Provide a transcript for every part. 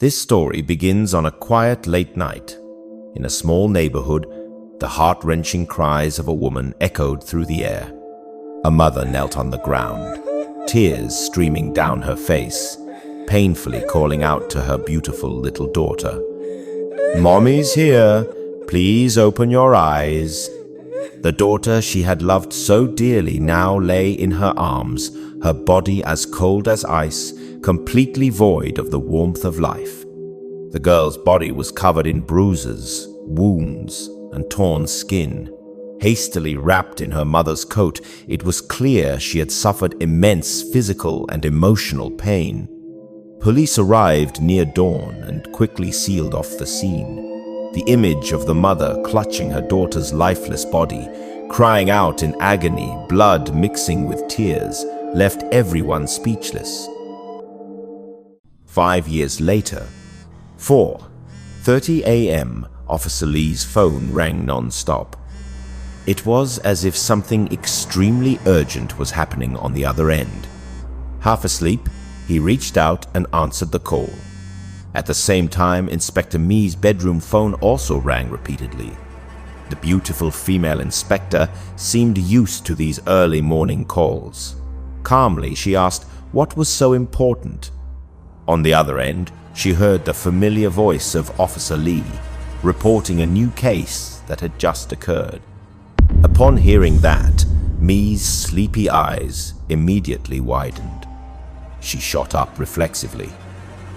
This story begins on a quiet late night. In a small neighborhood, the heart-wrenching cries of a woman echoed through the air. A mother knelt on the ground, tears streaming down her face, painfully calling out to her beautiful little daughter. "Mommy's here. Please open your eyes." The daughter she had loved so dearly now lay in her arms, her body as cold as ice, completely void of the warmth of life. The girl's body was covered in bruises, wounds, and torn skin. Hastily wrapped in her mother's coat, it was clear she had suffered immense physical and emotional pain. Police arrived near dawn and quickly sealed off the scene. The image of the mother clutching her daughter's lifeless body, crying out in agony, blood mixing with tears, left everyone speechless. 5 years later, 4:30 a.m., Officer Lee's phone rang non-stop. It was as if something extremely urgent was happening on the other end. Half asleep, he reached out and answered the call. At the same time, Inspector Mee's bedroom phone also rang repeatedly. The beautiful female inspector seemed used to these early morning calls. Calmly, she asked what was so important. On the other end, she heard the familiar voice of Officer Lee, reporting a new case that had just occurred. Upon hearing that, Mee's sleepy eyes immediately widened. She shot up reflexively.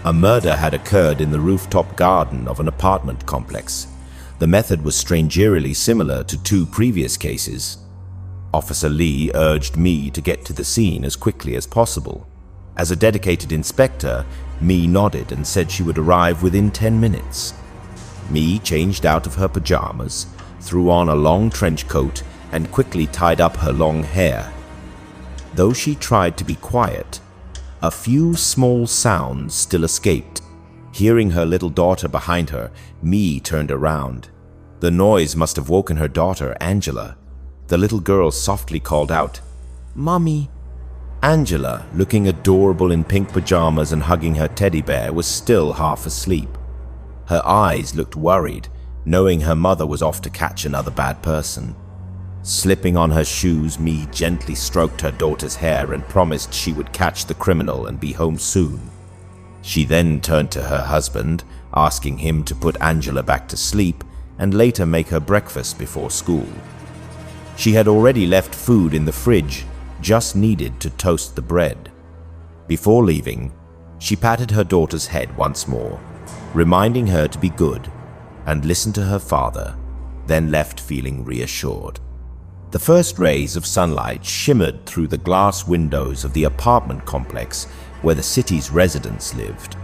A murder had occurred in the rooftop garden of an apartment complex. The method was strangely similar to 2 previous cases. Officer Lee urged Mee to get to the scene as quickly as possible. As a dedicated inspector, Mee nodded and said she would arrive within 10 minutes. Mee changed out of her pajamas, threw on a long trench coat, and quickly tied up her long hair. Though she tried to be quiet, a few small sounds still escaped. Hearing her little daughter behind her, Mee turned around. The noise must have woken her daughter, Angela. The little girl softly called out, "Mommy." Angela, looking adorable in pink pajamas and hugging her teddy bear, was still half asleep. Her eyes looked worried, knowing her mother was off to catch another bad person. Slipping on her shoes, Mee gently stroked her daughter's hair and promised she would catch the criminal and be home soon. She then turned to her husband, asking him to put Angela back to sleep and later make her breakfast before school. She had already left food in the fridge, just needed to toast the bread. Before leaving, she patted her daughter's head once more, reminding her to be good and listen to her father, then left feeling reassured. The first rays of sunlight shimmered through the glass windows of the apartment complex where the city's residents lived.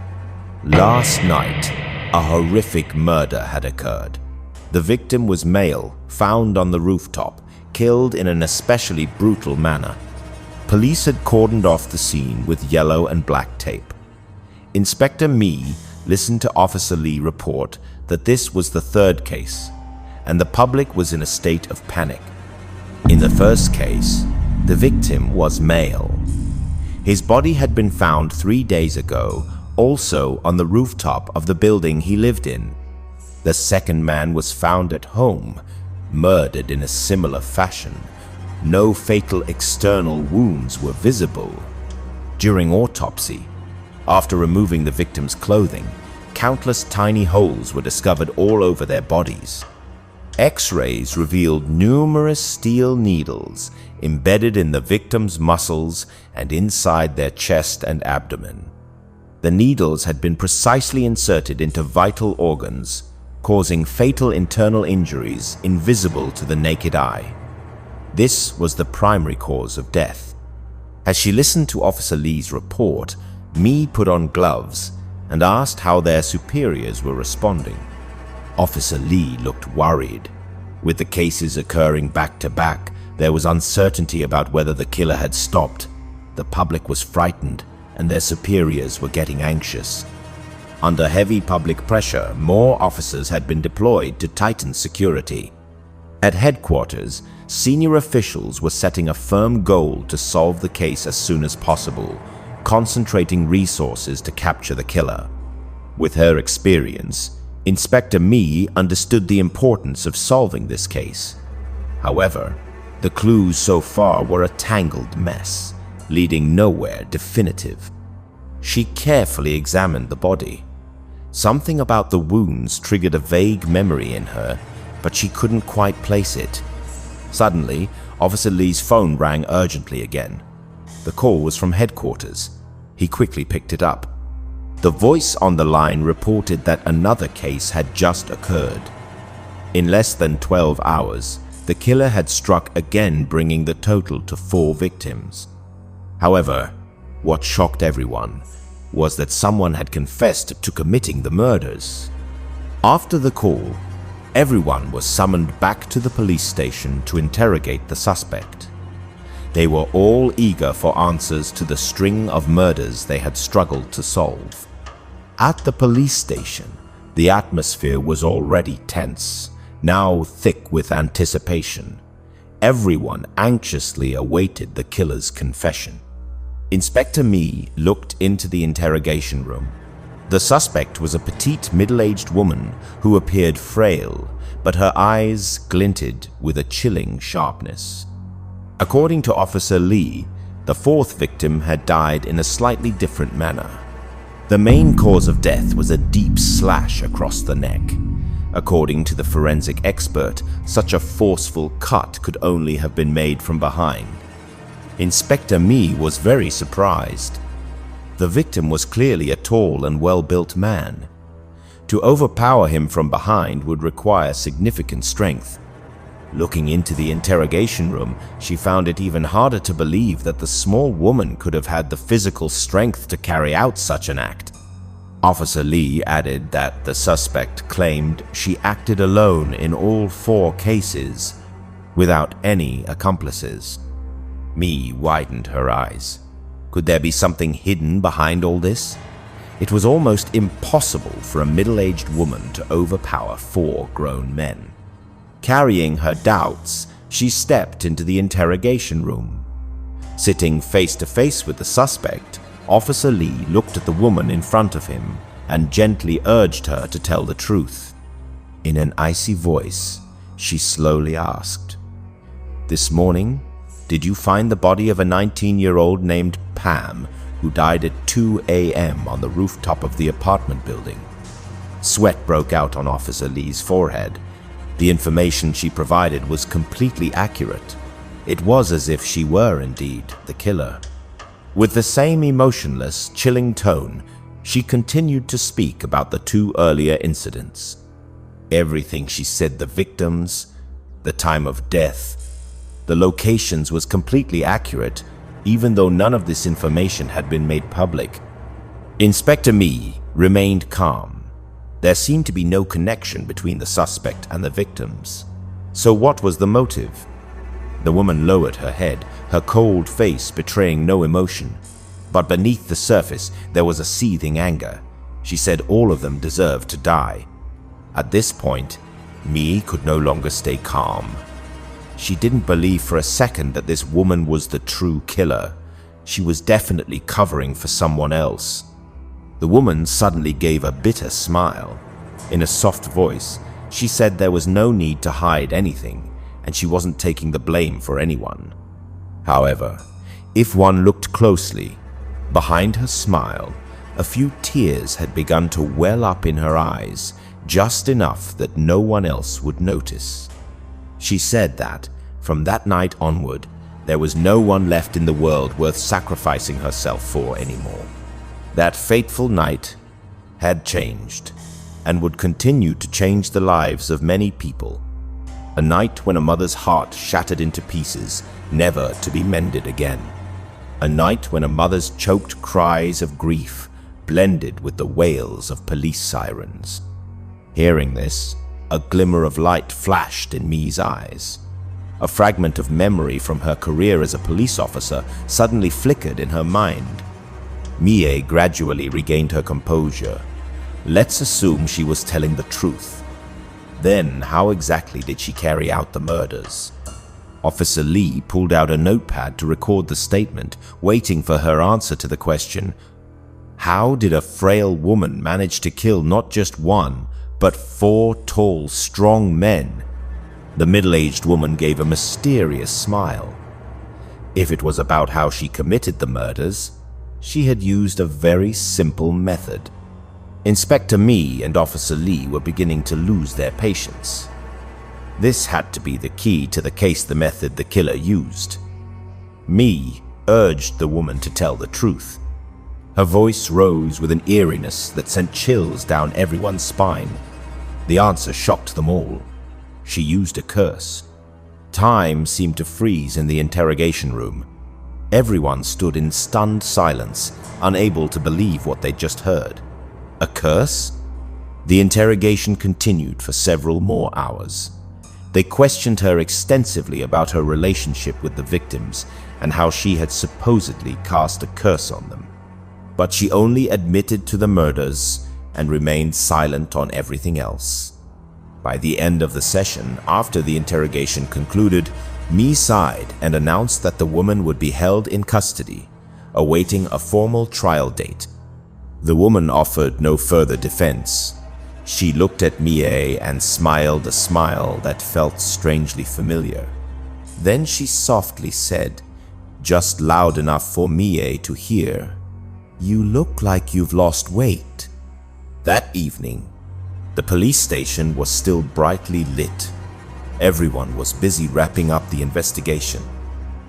Last night, a horrific murder had occurred. The victim was male, found on the rooftop, killed in an especially brutal manner. Police had cordoned off the scene with yellow and black tape. Inspector Mee listened to Officer Lee report that this was the 3rd case, and the public was in a state of panic. In the first case, the victim was male. His body had been found 3 days ago, also on the rooftop of the building he lived in. The second man was found at home, murdered in a similar fashion. No fatal external wounds were visible. During autopsy, after removing the victim's clothing, countless tiny holes were discovered all over their bodies. X-rays revealed numerous steel needles embedded in the victim's muscles and inside their chest and abdomen. The needles had been precisely inserted into vital organs, causing fatal internal injuries invisible to the naked eye. This was the primary cause of death. As she listened to Officer Lee's report, Mee put on gloves and asked how their superiors were responding. Officer Lee looked worried. With the cases occurring back to back, there was uncertainty about whether the killer had stopped. The public was frightened, and their superiors were getting anxious. Under heavy public pressure, more officers had been deployed to tighten security. At headquarters, senior officials were setting a firm goal to solve the case as soon as possible, concentrating resources to capture the killer. With her experience, Inspector Mee understood the importance of solving this case. However, the clues so far were a tangled mess, leading nowhere definitive. She carefully examined the body. Something about the wounds triggered a vague memory in her, but she couldn't quite place it. Suddenly, Officer Lee's phone rang urgently again. The call was from headquarters. He quickly picked it up. The voice on the line reported that another case had just occurred. In less than 12 hours, the killer had struck again, bringing the total to 4 victims. However, what shocked everyone was that someone had confessed to committing the murders. After the call, everyone was summoned back to the police station to interrogate the suspect. They were all eager for answers to the string of murders they had struggled to solve. At the police station, the atmosphere was already tense, now thick with anticipation. Everyone anxiously awaited the killer's confession. Inspector Mee looked into the interrogation room. The suspect was a petite, middle-aged woman who appeared frail, but her eyes glinted with a chilling sharpness. According to Officer Lee, the 4th victim had died in a slightly different manner. The main cause of death was a deep slash across the neck. According to the forensic expert, such a forceful cut could only have been made from behind. Inspector Mee was very surprised. The victim was clearly a tall and well-built man. To overpower him from behind would require significant strength. Looking into the interrogation room, she found it even harder to believe that the small woman could have had the physical strength to carry out such an act. Officer Lee added that the suspect claimed she acted alone in all 4 cases, without any accomplices. Mee widened her eyes. Could there be something hidden behind all this? It was almost impossible for a middle-aged woman to overpower 4 grown men. Carrying her doubts, she stepped into the interrogation room. Sitting face to face with the suspect, Officer Lee looked at the woman in front of him and gently urged her to tell the truth. In an icy voice, she slowly asked, "This morning, did you find the body of a 19-year-old named Pam who died at 2 a.m. on the rooftop of the apartment building?" Sweat broke out on Officer Lee's forehead. The information she provided was completely accurate. It was as if she were indeed the killer. With the same emotionless, chilling tone, she continued to speak about the 2 earlier incidents. Everything she said, the victims, the time of death, the locations, was completely accurate, even though none of this information had been made public. Inspector Mee remained calm. There seemed to be no connection between the suspect and the victims. So what was the motive? The woman lowered her head, her cold face betraying no emotion. But beneath the surface, there was a seething anger. She said all of them deserved to die. At this point, Mee could no longer stay calm. She didn't believe for a second that this woman was the true killer. She was definitely covering for someone else. The woman suddenly gave a bitter smile. In a soft voice, she said there was no need to hide anything, and she wasn't taking the blame for anyone. However, if one looked closely, behind her smile, a few tears had begun to well up in her eyes, just enough that no one else would notice. She said that, from that night onward, there was no one left in the world worth sacrificing herself for anymore. That fateful night had changed, and would continue to change the lives of many people. A night when a mother's heart shattered into pieces, never to be mended again. A night when a mother's choked cries of grief blended with the wails of police sirens. Hearing this, a glimmer of light flashed in Mee's eyes. A fragment of memory from her career as a police officer suddenly flickered in her mind. Mee gradually regained her composure. Let's assume she was telling the truth. Then, how exactly did she carry out the murders? Officer Lee pulled out a notepad to record the statement, waiting for her answer to the question, How did a frail woman manage to kill not just one, but 4 tall, strong men? The middle-aged woman gave a mysterious smile. If it was about how she committed the murders, she had used a very simple method. Inspector Me and Officer Lee were beginning to lose their patience. This had to be the key to the case, the method the killer used. Me urged the woman to tell the truth. Her voice rose with an eeriness that sent chills down everyone's spine. The answer shocked them all. She used a curse. Time seemed to freeze in the interrogation room. Everyone stood in stunned silence, unable to believe what they'd just heard. A curse? The interrogation continued for several more hours. They questioned her extensively about her relationship with the victims and how she had supposedly cast a curse on them. But she only admitted to the murders and remained silent on everything else. By the end of the session, after the interrogation concluded, Me sighed and announced that the woman would be held in custody, awaiting a formal trial date. The woman offered no further defense. She looked at Mie and smiled a smile that felt strangely familiar. Then she softly said, just loud enough for Mie to hear, "You look like you've lost weight." That evening, the police station was still brightly lit. Everyone was busy wrapping up the investigation.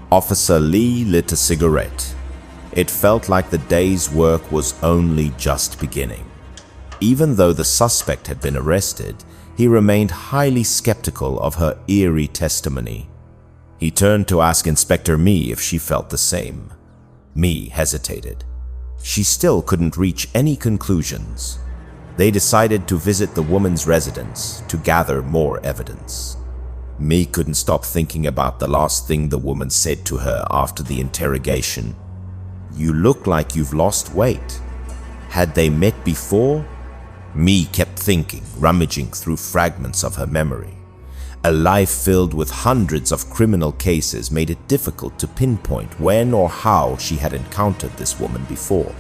Officer Lee lit a cigarette. It felt like the day's work was only just beginning. Even though the suspect had been arrested, he remained highly skeptical of her eerie testimony. He turned to ask Inspector Me if she felt the same. Me hesitated. She still couldn't reach any conclusions. They decided to visit the woman's residence to gather more evidence. Me couldn't stop thinking about the last thing the woman said to her after the interrogation. "You look like you've lost weight." Had they met before? Me kept thinking, rummaging through fragments of her memory. A life filled with hundreds of criminal cases made it difficult to pinpoint when or how she had encountered this woman before.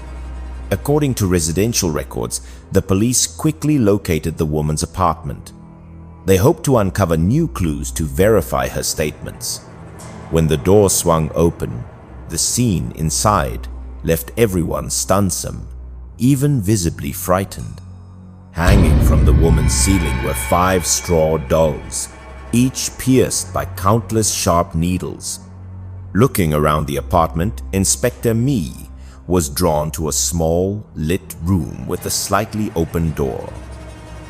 According to residential records, the police quickly located the woman's apartment. They hoped to uncover new clues to verify her statements. When the door swung open, the scene inside left everyone stunsome, even visibly frightened. Hanging from the woman's ceiling were 5 straw dolls, each pierced by countless sharp needles. Looking around the apartment, Inspector Me was drawn to a small, lit room with a slightly open door.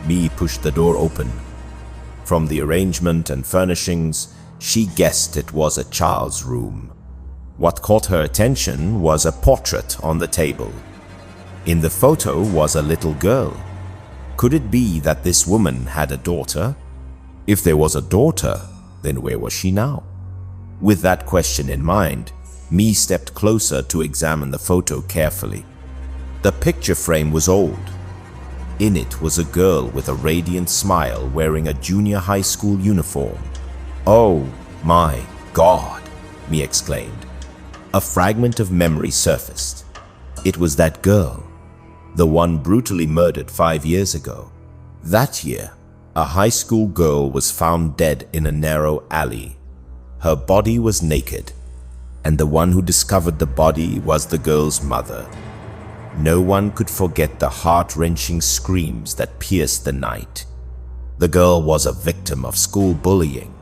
Me pushed the door open. From the arrangement and furnishings, she guessed it was a child's room. What caught her attention was a portrait on the table. In the photo was a little girl. Could it be that this woman had a daughter? If there was a daughter, then where was she now? With that question in mind, Me stepped closer to examine the photo carefully. The picture frame was old. In it was a girl with a radiant smile wearing a junior high school uniform. "Oh my God," Me exclaimed. A fragment of memory surfaced. It was that girl, the one brutally murdered 5 years ago. That year, a high school girl was found dead in a narrow alley. Her body was naked, and the one who discovered the body was the girl's mother. No one could forget the heart-wrenching screams that pierced the night. The girl was a victim of school bullying.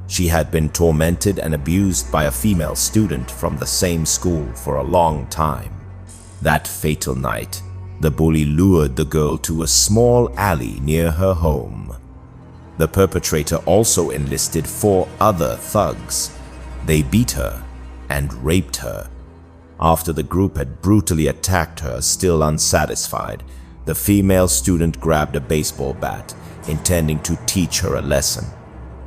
She had been tormented and abused by a female student from the same school for a long time. That fatal night, the bully lured the girl to a small alley near her home. The perpetrator also enlisted 4 other thugs. They beat her and raped her. After the group had brutally attacked her, still unsatisfied, the female student grabbed a baseball bat, intending to teach her a lesson.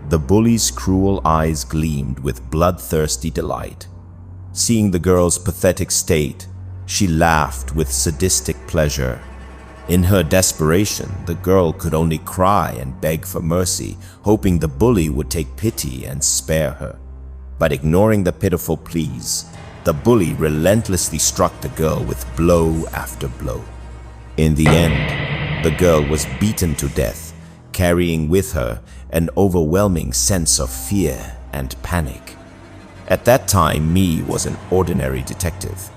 The bully's cruel eyes gleamed with bloodthirsty delight. Seeing the girl's pathetic state, she laughed with sadistic pleasure. In her desperation, the girl could only cry and beg for mercy, hoping the bully would take pity and spare her. But ignoring the pitiful pleas, The bully relentlessly struck the girl with blow after blow. In the end, the girl was beaten to death, carrying with her an overwhelming sense of fear and panic. At that time, Mee was an ordinary detective.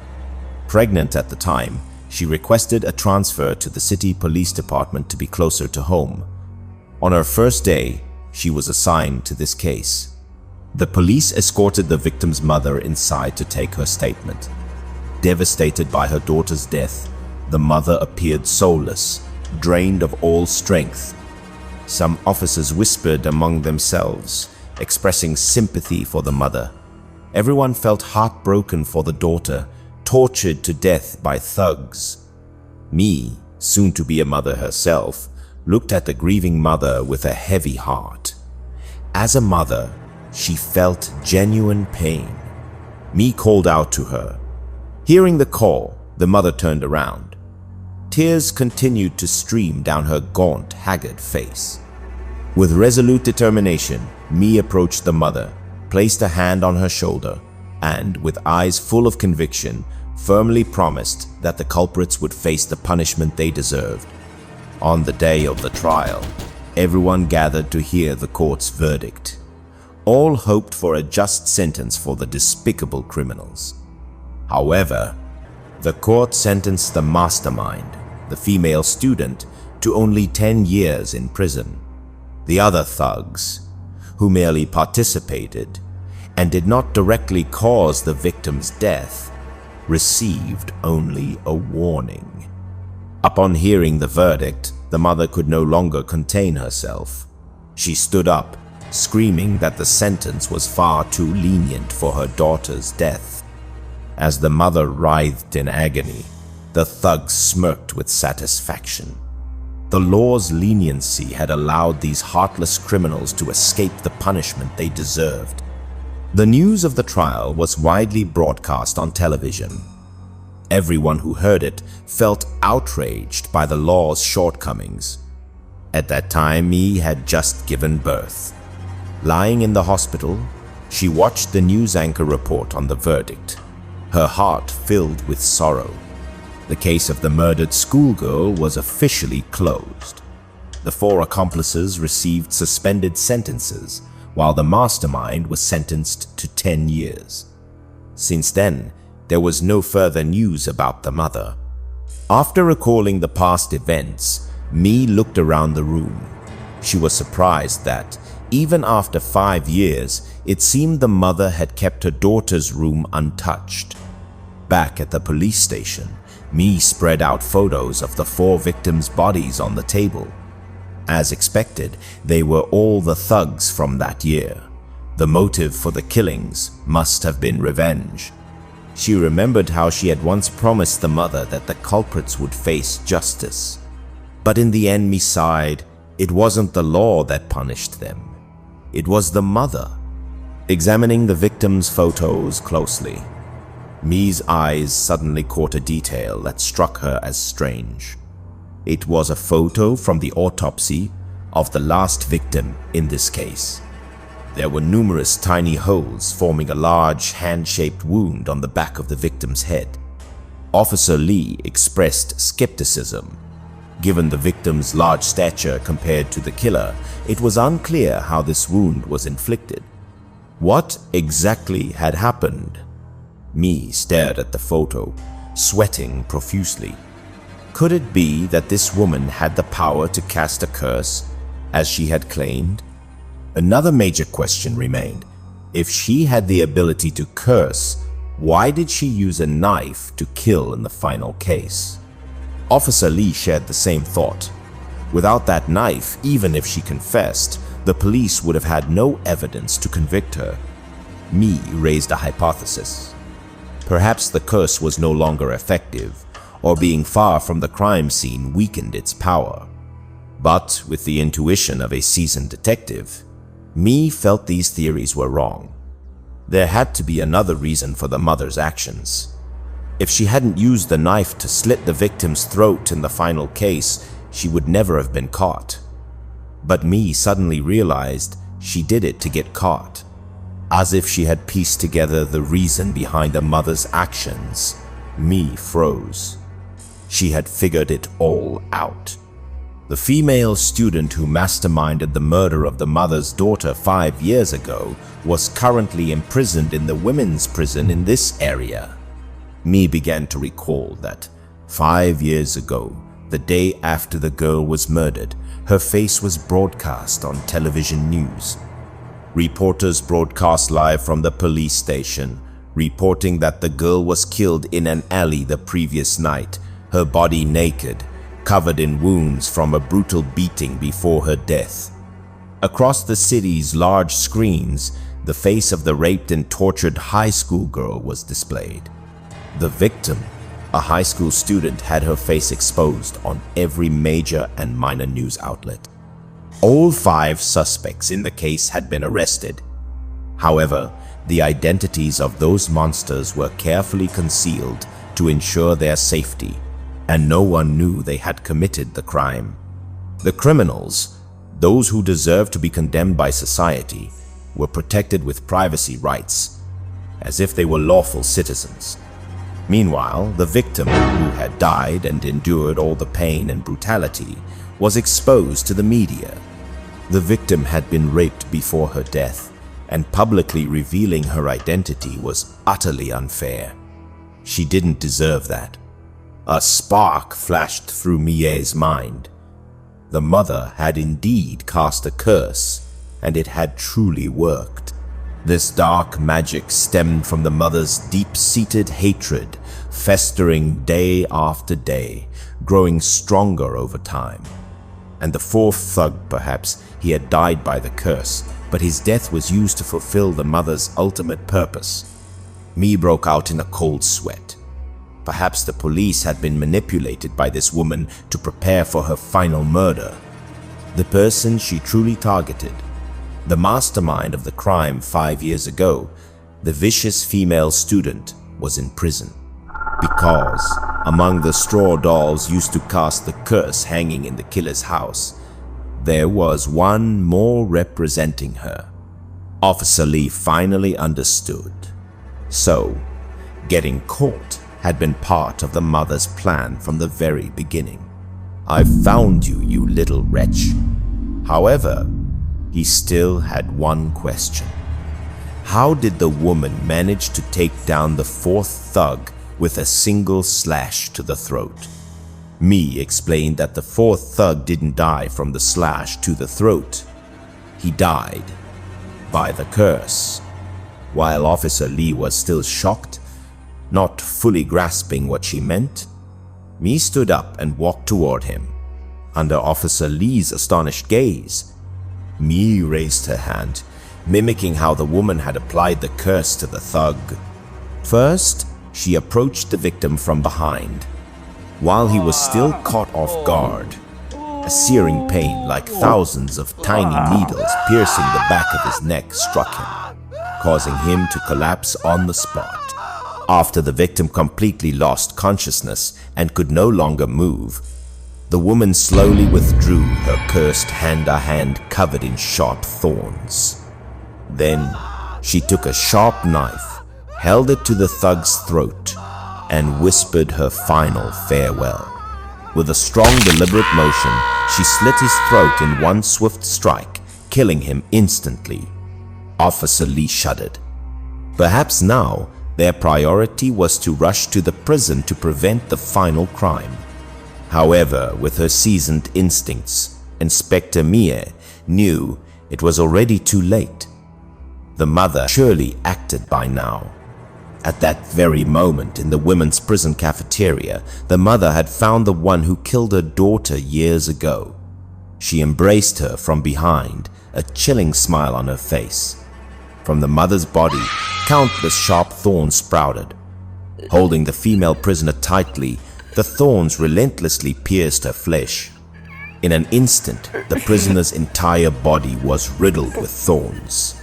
Pregnant at the time, she requested a transfer to the city police department to be closer to home. On her first day, she was assigned to this case. The police escorted the victim's mother inside to take her statement. Devastated by her daughter's death, the mother appeared soulless, drained of all strength. Some officers whispered among themselves, expressing sympathy for the mother. Everyone felt heartbroken for the daughter, tortured to death by thugs. Mee, soon to be a mother herself, looked at the grieving mother with a heavy heart. As a mother, she felt genuine pain. Mee called out to her. Hearing the call, the mother turned around. Tears continued to stream down her gaunt, haggard face. With resolute determination, Mee approached the mother, placed a hand on her shoulder, and, with eyes full of conviction, firmly promised that the culprits would face the punishment they deserved. On the day of the trial, everyone gathered to hear the court's verdict. All hoped for a just sentence for the despicable criminals. However, the court sentenced the mastermind, the female student, to only 10 years in prison. The other thugs, who merely participated and did not directly cause the victim's death, received only a warning. Upon hearing the verdict, the mother could no longer contain herself. She stood up, screaming that the sentence was far too lenient for her daughter's death. As the mother writhed in agony, the thugs smirked with satisfaction. The law's leniency had allowed these heartless criminals to escape the punishment they deserved. The news of the trial was widely broadcast on television. Everyone who heard it felt outraged by the law's shortcomings. At that time, Mee had just given birth. Lying in the hospital, she watched the news anchor report on the verdict, her heart filled with sorrow. The case of the murdered schoolgirl was officially closed. The 4 accomplices received suspended sentences, while the mastermind was sentenced to 10 years. Since then, there was no further news about the mother. After recalling the past events, Mee looked around the room. She was surprised that, even after 5 years, it seemed the mother had kept her daughter's room untouched. Back at the police station, Mee spread out photos of the 4 victims' bodies on the table. As expected, they were all the thugs from that year. The motive for the killings must have been revenge. She remembered how she had once promised the mother that the culprits would face justice. But in the end, Mee sighed. It wasn't the law that punished them. It was the mother. Examining the victims' photos closely, Mee's eyes suddenly caught a detail that struck her as strange. It was a photo from the autopsy of the last victim in this case. There were numerous tiny holes forming a large hand-shaped wound on the back of the victim's head. Officer Lee expressed skepticism. Given the victim's large stature compared to the killer, it was unclear how this wound was inflicted. What exactly had happened? Mee stared at the photo, sweating profusely. Could it be that this woman had the power to cast a curse, as she had claimed? Another major question remained. If she had the ability to curse, why did she use a knife to kill in the final case? Officer Lee shared the same thought. Without that knife, even if she confessed, the police would have had no evidence to convict her. Mee raised a hypothesis. Perhaps the curse was no longer effective, or being far from the crime scene weakened its power. But with the intuition of a seasoned detective, Mee felt these theories were wrong. There had to be another reason for the mother's actions. If she hadn't used the knife to slit the victim's throat in the final case, she would never have been caught. But Mee suddenly realized she did it to get caught. As if she had pieced together the reason behind the mother's actions, me froze. She had figured it all out. The female student who masterminded the murder of the mother's daughter 5 years ago was currently imprisoned in the women's prison in this area. Me began to recall that 5 years ago, the day after the girl was murdered, her face was broadcast on television news. Reporters broadcast live from the police station, reporting that the girl was killed in an alley the previous night, her body naked, covered in wounds from a brutal beating before her death. Across the city's large screens, the face of the raped and tortured high school girl was displayed. The victim, a high school student, had her face exposed on every major and minor news outlet. All 5 suspects in the case had been arrested. However, the identities of those monsters were carefully concealed to ensure their safety, and no one knew they had committed the crime. The criminals, those who deserved to be condemned by society, were protected with privacy rights, as if they were lawful citizens. Meanwhile, the victim, who had died and endured all the pain and brutality, was exposed to the media. The victim had been raped before her death, and publicly revealing her identity was utterly unfair. She didn't deserve that. A spark flashed through Mie's mind. The mother had indeed cast a curse, and it had truly worked. This dark magic stemmed from the mother's deep-seated hatred, festering day after day, growing stronger over time. And the 4th thug, perhaps he had died by the curse, but his death was used to fulfill the mother's ultimate purpose. Me broke out in a cold sweat. Perhaps the police had been manipulated by this woman to prepare for her final murder. The person she truly targeted, the mastermind of the crime 5 years ago, the vicious female student, was in prison. Because, among the straw dolls used to cast the curse hanging in the killer's house, there was one more representing her. Officer Lee finally understood. So, getting caught had been part of the mother's plan from the very beginning. "I've found you, you little wretch." However, he still had one question. How did the woman manage to take down the 4th thug with a single slash to the throat? Me explained that the 4th thug didn't die from the slash to the throat. He died by the curse. While Officer Lee was still shocked, not fully grasping what she meant, me stood up and walked toward him. Under Officer Lee's astonished gaze, Me raised her hand, mimicking how the woman had applied the curse to the thug. First, she approached the victim from behind. While he was still caught off guard, a searing pain like thousands of tiny needles piercing the back of his neck struck him, causing him to collapse on the spot. After the victim completely lost consciousness and could no longer move, the woman slowly withdrew her cursed hand covered in sharp thorns. Then she took a sharp knife, held it to the thug's throat, and whispered her final farewell. With a strong, deliberate motion, she slit his throat in one swift strike, killing him instantly. Officer Lee shuddered. Perhaps now their priority was to rush to the prison to prevent the final crime. However, with her seasoned instincts, Inspector Mie knew it was already too late. The mother surely acted by now. At that very moment in the women's prison cafeteria, the mother had found the one who killed her daughter years ago. She embraced her from behind, a chilling smile on her face. From the mother's body, countless sharp thorns sprouted. Holding the female prisoner tightly, the thorns relentlessly pierced her flesh. In an instant, the prisoner's entire body was riddled with thorns.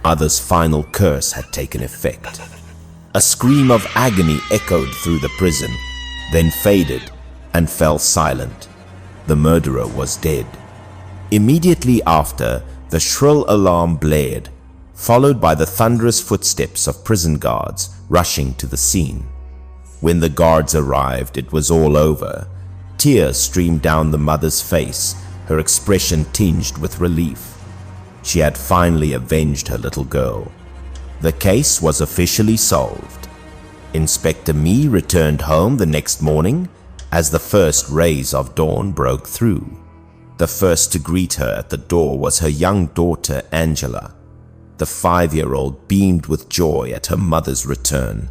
Others' final curse had taken effect. A scream of agony echoed through the prison, then faded and fell silent. The murderer was dead. Immediately after, the shrill alarm blared. followed by the thunderous footsteps of prison guards rushing to the scene. When the guards arrived, it was all over. Tears streamed down the mother's face, her expression tinged with relief. She had finally avenged her little girl. The case was officially solved. Inspector Mee returned home the next morning as the first rays of dawn broke through. The first to greet her at the door was her young daughter, Angela. The 5-year-old beamed with joy at her mother's return.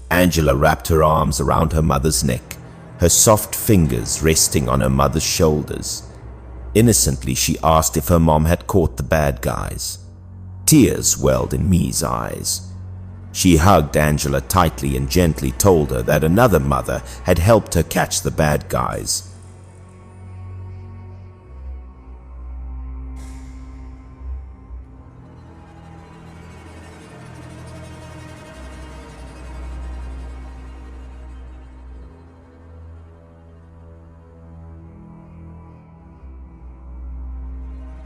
Angela wrapped her arms around her mother's neck, her soft fingers resting on her mother's shoulders. Innocently, she asked if her mom had caught the bad guys. Tears welled in Mee's eyes. She hugged Angela tightly and gently told her that another mother had helped her catch the bad guys.